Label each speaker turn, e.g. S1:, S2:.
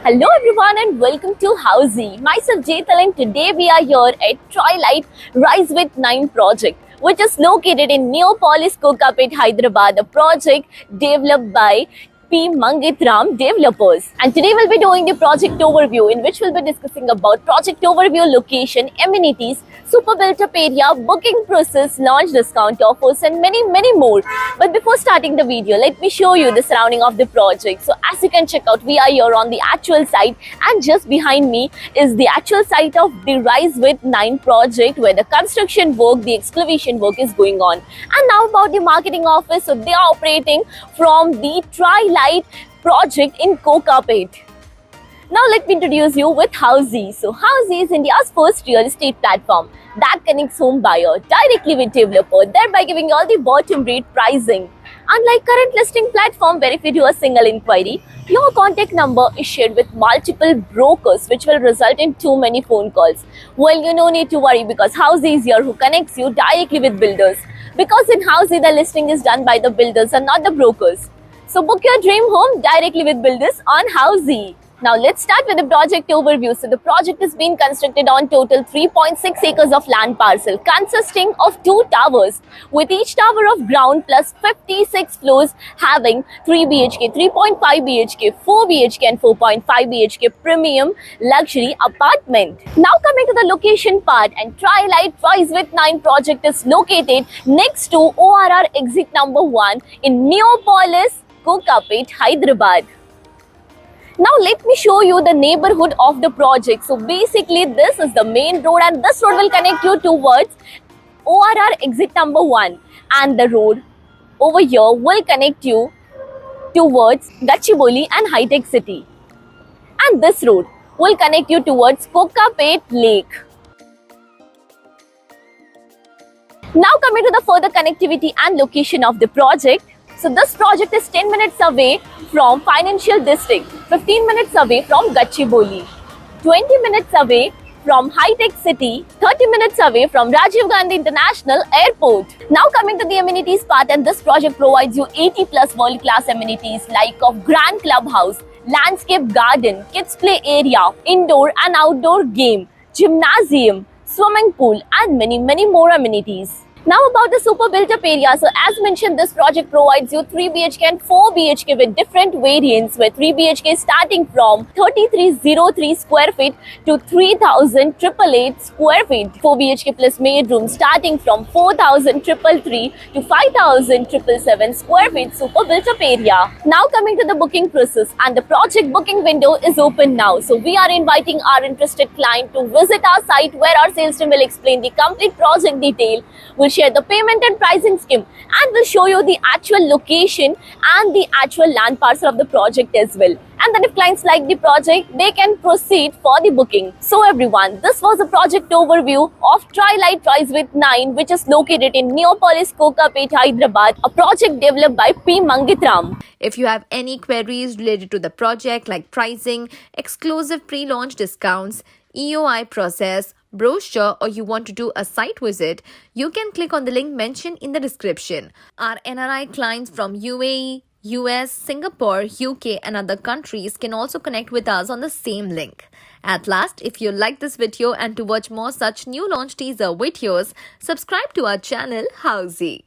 S1: Hello everyone and welcome to Housey. Myself Jetal and today we are here at Twilight Rise with 9 project, which is located in Neopolis, Kokapet, Hyderabad, a project developed by P. Mangitram Developers. And today we'll be doing the project overview, in which we'll be discussing about project overview, location, amenities, super built-up area, booking process, launch discount offers, and many more. But before starting the video, let me show you the surrounding of the project. So as you can check out, we are here on the actual site, and just behind me is the actual site of the Rise with 9 project, where the construction work, the excavation work is going on. And now about the marketing office. So they are operating from the Twilight project in Kokapet. Now let me introduce you with Housey. So Housey is India's first real estate platform that connects home buyer directly with developer, thereby giving you all the bottom rate pricing. Unlike current listing platform, where if you do a single inquiry, your contact number is shared with multiple brokers, which will result in too many phone calls. Well, you no need to worry, because Housey is here who connects you directly with builders. Because in Housey, the listing is done by the builders and not the brokers. So book your dream home directly with builders on Housey. Now let's start with the project overview. So the project is being constructed on total 3.6 acres of land parcel, consisting of 2 towers, with each tower of ground plus 56 floors, having 3 BHK, 3.5 BHK, 4 BHK and 4.5 BHK premium luxury apartment. Now coming to the location part, and Twilight Rise with 9 project is located next to ORR exit number 1 in Neopolis, Kokapet, Hyderabad. Now let me show you the neighborhood of the project. So basically this is the main road, and this road will connect you towards ORR exit number 1, and the road over here will connect you towards Gachibowli and High Tech City, and this road will connect you towards Kokapet Lake. Now coming to the further connectivity and location of the project. So this project is 10 minutes away from Financial District, 15 minutes away from Gachibowli, 20 minutes away from High Tech City, 30 minutes away from Rajiv Gandhi International Airport. Now coming to the amenities part, and this project provides you 80 plus world class amenities like of grand clubhouse, landscape garden, kids play area, indoor and outdoor game, gymnasium, swimming pool, and many more amenities. Now about the super built up area. So as mentioned, this project provides you 3 BHK and 4 BHK with different variants, where 3 BHK starting from 3303 square feet to 3888 square feet. 4 BHK plus maid room starting from 4333 to 5777 square feet super built up area. Now coming to the booking process, and the project booking window is open now. So we are inviting our interested client to visit our site, where our sales team will explain the complete project detail, will share the payment and pricing scheme, and will show you the actual location and the actual land parcel of the project as well. And then if clients like the project, they can proceed for the booking. So everyone, this was a project overview of Twilight Rise with 9, which is located in Neopolis, Kokapet, Hyderabad, a project developed by P. Mangitram.
S2: If you have any queries related to the project like pricing, exclusive pre-launch discounts, EOI process, brochure, or you want to do a site visit, you can click on the link mentioned in the description. Our NRI clients from UAE, US, Singapore, UK and other countries can also connect with us on the same link. At last, if you like this video and to watch more such new launch teaser videos, subscribe to our channel Housey.